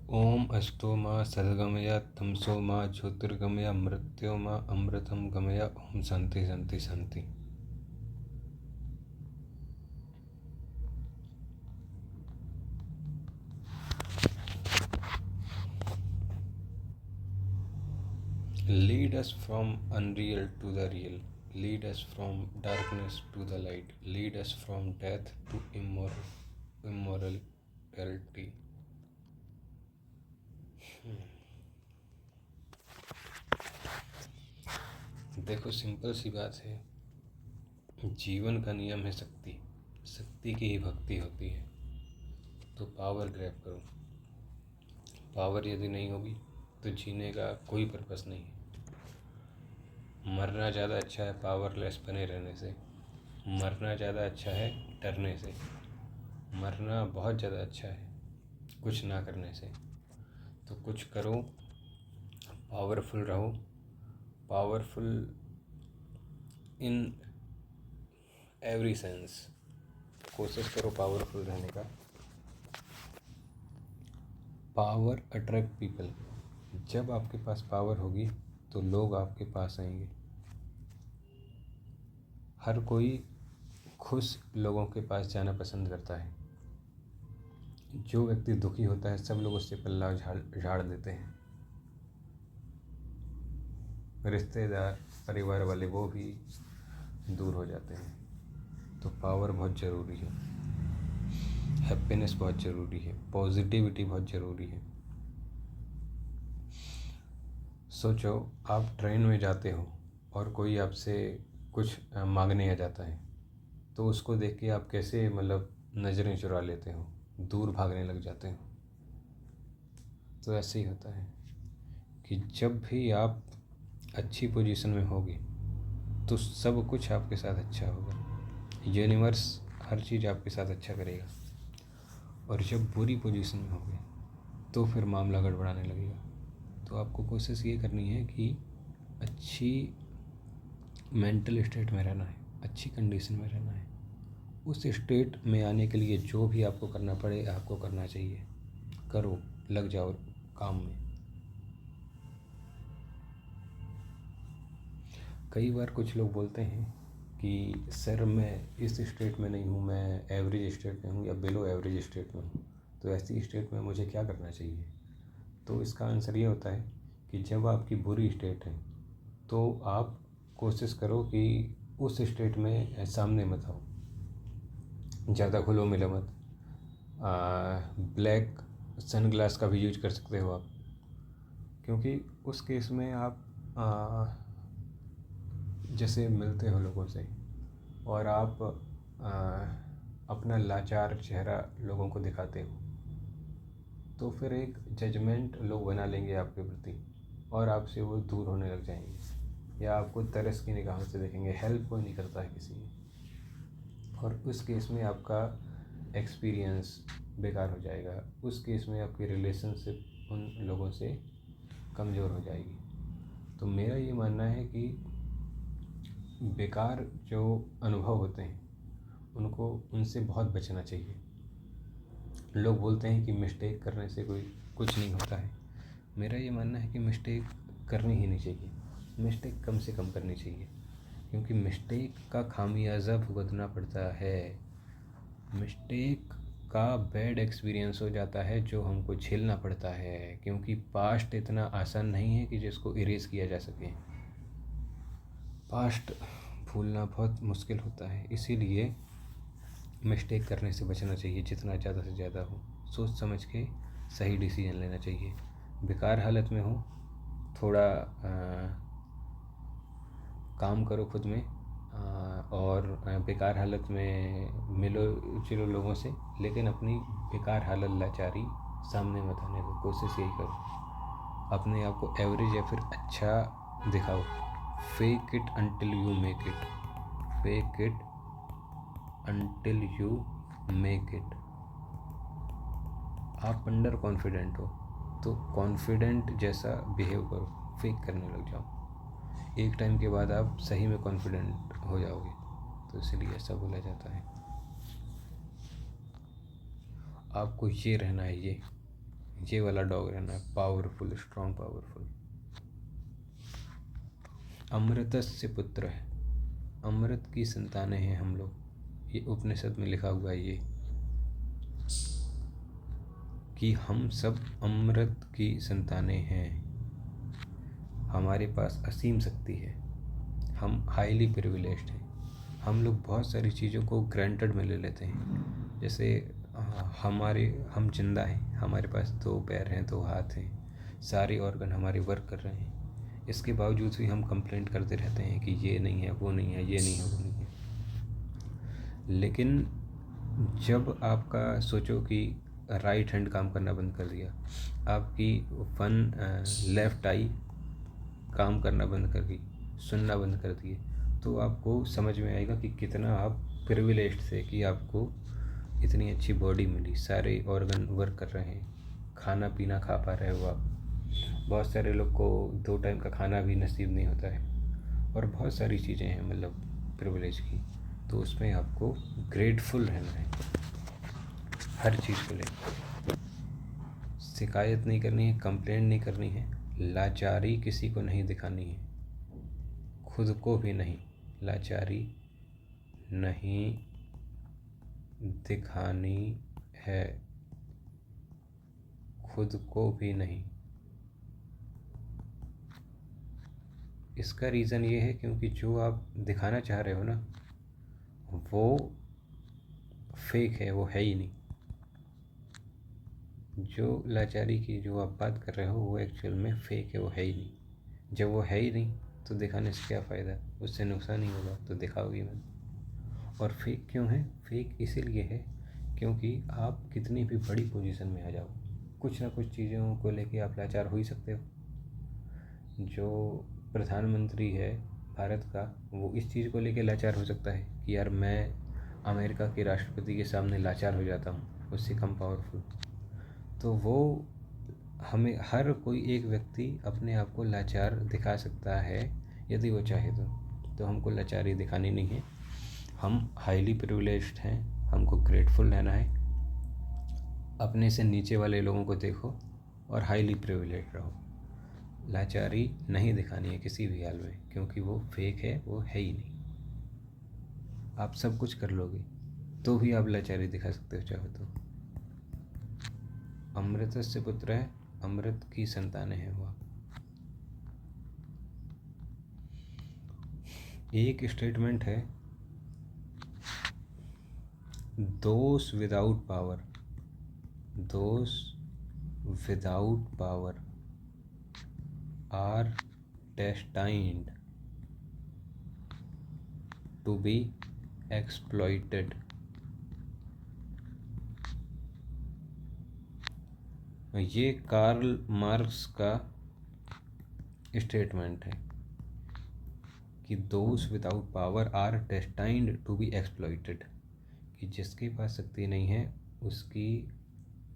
ओम अस्तो मा सद्गमया तमसो मा ज्योतिर्गमया मृत्यो मा अमृतम गमया। ओम शांति शांति शांति। Lead us from unreal to the real. Lead us from darkness to the light. Lead us from death to immortality. देखो, सिंपल सी बात है। जीवन का नियम है शक्ति। शक्ति की ही भक्ति होती है। तो पावर ग्रैब करो। पावर यदि नहीं होगी तो जीने का कोई पर्पस नहीं है। मरना ज़्यादा अच्छा है पावरलेस बने रहने से। मरना ज़्यादा अच्छा है डरने से। मरना बहुत ज़्यादा अच्छा है कुछ ना करने से। तो कुछ करो, पावरफुल रहो। Powerful in every sense. कोशिश करो पावरफुल रहने का। Power attract people. जब आपके पास पावर होगी तो लोग आपके पास आएंगे। हर कोई खुश लोगों के पास जाना पसंद करता है। जो व्यक्ति दुखी होता है सब लोग उससे पल्ला झाड़ देते हैं। रिश्तेदार, परिवार वाले वो भी दूर हो जाते हैं। तो पावर बहुत ज़रूरी है। हैप्पीनेस बहुत ज़रूरी है। पॉजिटिविटी बहुत ज़रूरी है। सोचो, आप ट्रेन में जाते हो और कोई आपसे कुछ मांगने आ जाता है तो उसको देख के आप कैसे नज़रें चुरा लेते हो, दूर भागने लग जाते हो। तो ऐसे ही होता है कि जब भी आप अच्छी पोजीशन में होगे तो सब कुछ आपके साथ अच्छा होगा। यूनिवर्स हर चीज़ आपके साथ अच्छा करेगा। और जब बुरी पोजीशन में होगे तो फिर मामला गड़बड़ाने लगेगा। तो आपको कोशिश ये करनी है कि अच्छी मेंटल स्टेट में रहना है, अच्छी कंडीशन में रहना है। उस स्टेट में आने के लिए जो भी आपको करना पड़े आपको करना चाहिए। करो, लग जाओ काम में। कई बार कुछ लोग बोलते हैं कि सर मैं इस स्टेट में नहीं हूँ, मैं एवरेज स्टेट में हूँ या बिलो एवरेज स्टेट में हूँ, तो ऐसी स्टेट में मुझे क्या करना चाहिए। तो इसका आंसर ये होता है कि जब आपकी बुरी स्टेट है तो आप कोशिश करो कि उस स्टेट में सामने मत आओ, ज़्यादा घुलो मिलो मत। ब्लैक सनग्लास का भी यूज कर सकते हो आप, क्योंकि उस केस में आप जैसे मिलते हो लोगों से और आप अपना लाचार चेहरा लोगों को दिखाते हो तो फिर एक जजमेंट लोग बना लेंगे आपके प्रति और आपसे वो दूर होने लग जाएंगे या आपको तरस की निगाहों से देखेंगे। हेल्प कोई नहीं करता है किसी की। और उस केस में आपका एक्सपीरियंस बेकार हो जाएगा। उस केस में आपकी रिलेशनशिप उन लोगों से कमज़ोर हो जाएगी। तो मेरा ये मानना है कि बेकार जो अनुभव होते हैं उनको उनसे बहुत बचना चाहिए। लोग बोलते हैं कि मिस्टेक करने से कोई कुछ नहीं होता है। मेरा ये मानना है कि मिस्टेक करनी ही नहीं चाहिए। मिस्टेक कम से कम करनी चाहिए, क्योंकि मिस्टेक का खामियाजा भुगतना पड़ता है। मिस्टेक का बैड एक्सपीरियंस हो जाता है जो हमको झेलना पड़ता है, क्योंकि पास्ट इतना आसान नहीं है कि जिसको इरेज किया जा सके। पास्ट भूलना बहुत मुश्किल होता है। इसीलिए मिस्टेक करने से बचना चाहिए जितना ज़्यादा से ज़्यादा हो। सोच समझ के सही डिसीजन लेना चाहिए। बेकार हालत में हो थोड़ा काम करो खुद में, और बेकार हालत में मिलो जुलो लोगों से, लेकिन अपनी बेकार हालत लाचारी सामने मत आने दो। कोशिश यही करो अपने आप को एवरेज या फिर अच्छा दिखाओ। Fake it until you make it. Fake it until you make it. आप अंडर कॉन्फिडेंट हो तो कॉन्फिडेंट जैसा बिहेव करो, फेक करने लग जाओ। एक टाइम के बाद आप सही में कॉन्फिडेंट हो जाओगे। तो इसलिए ऐसा बोला जाता है। आपको ये रहना है, ये ये वाला डॉग रहना है, पावरफुल, स्ट्रॉन्ग, पावरफुल। अमृतस्य पुत्र है, अमृत की संतानें हैं हम लोग, ये उपनिषद में लिखा हुआ है ये, कि हम सब अमृत की संतानें हैं। हमारे पास असीम शक्ति है, हम हाईली प्रिविलेज्ड हैं। हम लोग बहुत सारी चीज़ों को ग्रांटेड में ले लेते हैं। जैसे हम जिंदा हैं, हमारे पास 2 पैर हैं, 2 हाथ हैं, सारे ऑर्गन हमारे वर्क कर रहे हैं। इसके बावजूद भी हम कंप्लेंट करते रहते हैं कि ये नहीं है, वो नहीं है, ये नहीं है, वो नहीं है। लेकिन जब आपका सोचो कि राइट हैंड काम करना बंद कर दिया, आपकी लेफ्ट आई काम करना बंद कर दी, सुनना बंद कर दिए, तो आपको समझ में आएगा कि कितना आप प्रिविलेज्ड थे कि आपको इतनी अच्छी बॉडी मिली, सारे ऑर्गन वर्क कर रहे हैं, खाना पीना खा पा रहे हो आप। बहुत सारे लोग को 2 टाइम का खाना भी नसीब नहीं होता है, और बहुत सारी चीज़ें हैं मतलब प्रिविलेज की। तो उसमें आपको ग्रेटफुल रहना है हर चीज़ को लेकर। शिकायत नहीं करनी है, कंप्लेंट नहीं करनी है, लाचारी किसी को नहीं दिखानी है, खुद को भी नहीं, लाचारी नहीं दिखानी है, खुद को भी नहीं। इसका रीज़न ये है क्योंकि जो आप दिखाना चाह रहे हो ना, वो फेक है, वो है ही नहीं। जो लाचारी की जो आप बात कर रहे हो वो एक्चुअल में फेक है, वो है ही नहीं। जब वो है ही नहीं तो दिखाने से क्या फ़ायदा, उससे नुकसान ही होगा, तो दिखाओगे मत। और फेक क्यों है? फेक इसीलिए है क्योंकि आप कितनी भी बड़ी पोजीशन में आ जाओ, कुछ ना कुछ चीज़ों को लेके आप लाचार हो ही सकते हो। जो प्रधानमंत्री है भारत का, वो इस चीज़ को लेके लाचार हो सकता है कि यार मैं अमेरिका के राष्ट्रपति के सामने लाचार हो जाता हूँ, उससे कम पावरफुल। तो वो हमें हर कोई एक व्यक्ति अपने आप को लाचार दिखा सकता है यदि वो चाहे तो हमको लाचारी दिखानी नहीं है। हम हाईली प्रिविलेज्ड हैं, हमको ग्रेटफुल रहना है। अपने से नीचे वाले लोगों को देखो और हाईली प्रिविलेज्ड रहो। लाचारी नहीं दिखानी है किसी भी हाल में, क्योंकि वो फेक है, वो है ही नहीं। आप सब कुछ कर लोगे तो भी आप लाचारी दिखा सकते हो चाहो तो। अमृतस्य पुत्र है, अमृत की संतानें हैं वो। एक स्टेटमेंट है, those without power, those without power are destined to be exploited। ये कार्ल मार्क्स का स्टेटमेंट है कि those without power are destined to be exploited, कि जिसके पास शक्ति नहीं है उसकी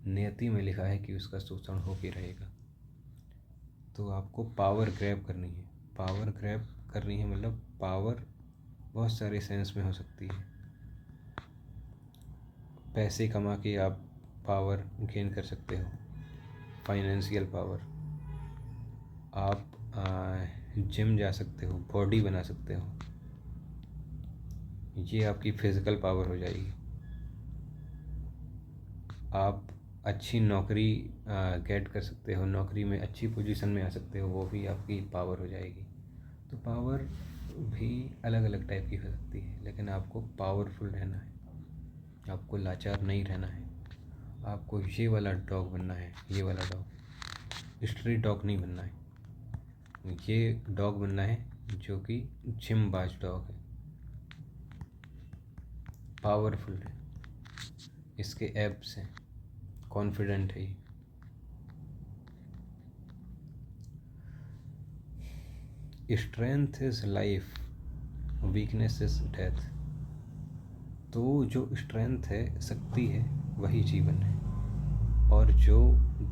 नियति में लिखा है कि उसका शोषण होके रहेगा। तो आपको पावर ग्रैब करनी है। पावर ग्रैब करनी है मतलब पावर बहुत सारे सेंस में हो सकती है। पैसे कमा के आप पावर गेन कर सकते हो, फाइनेंशियल पावर। आप जिम जा सकते हो, बॉडी बना सकते हो, ये आपकी फिज़िकल पावर हो जाएगी। आप अच्छी नौकरी गेट कर सकते हो, नौकरी में अच्छी पोजीशन में आ सकते हो, वो भी आपकी पावर हो जाएगी। तो पावर भी अलग अलग टाइप की हो सकती है, लेकिन आपको पावरफुल रहना है, आपको लाचार नहीं रहना है। आपको ये वाला डॉग बनना है, ये वाला डॉग, स्ट्रीट डॉग नहीं बनना है। ये डॉग बनना है जो कि जिमबाज डॉग है, पावरफुल है, इसके एब्स हैं, कॉन्फिडेंट है। Strength is life, weakness is death. तो जो स्ट्रेंथ है, शक्ति है, वही जीवन है, और जो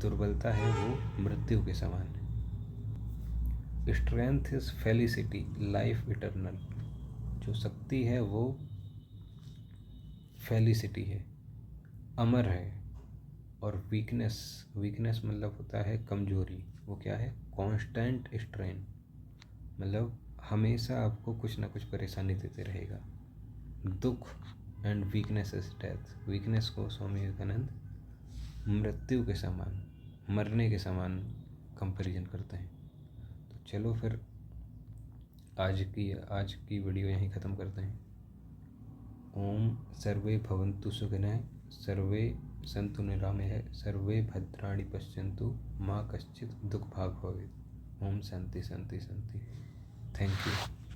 दुर्बलता है वो मृत्यु के समान है। Strength is felicity, life eternal. जो शक्ति है वो फेलिसिटी है, अमर है, और वीकनेस, वीकनेस मतलब होता है कमजोरी। वो क्या है? कांस्टेंट स्ट्रेन, मतलब हमेशा आपको कुछ ना कुछ परेशानी देते रहेगा। दुख and weakness is death. Weakness को स्वामी विवेकानंद मृत्यु के समान, मरने के समान कंपैरिजन करते हैं। तो चलो फिर आज की वीडियो यहीं ख़त्म करते हैं। ओम सर्वे भवन्तु सुखिनः, सर्वे सन्तु निरामयः, सर्वे भद्राणि पश्यन्तु माँ कश्चित् दुःखभाग् भवेत्। ओम शांति शांति शांति। Thank you.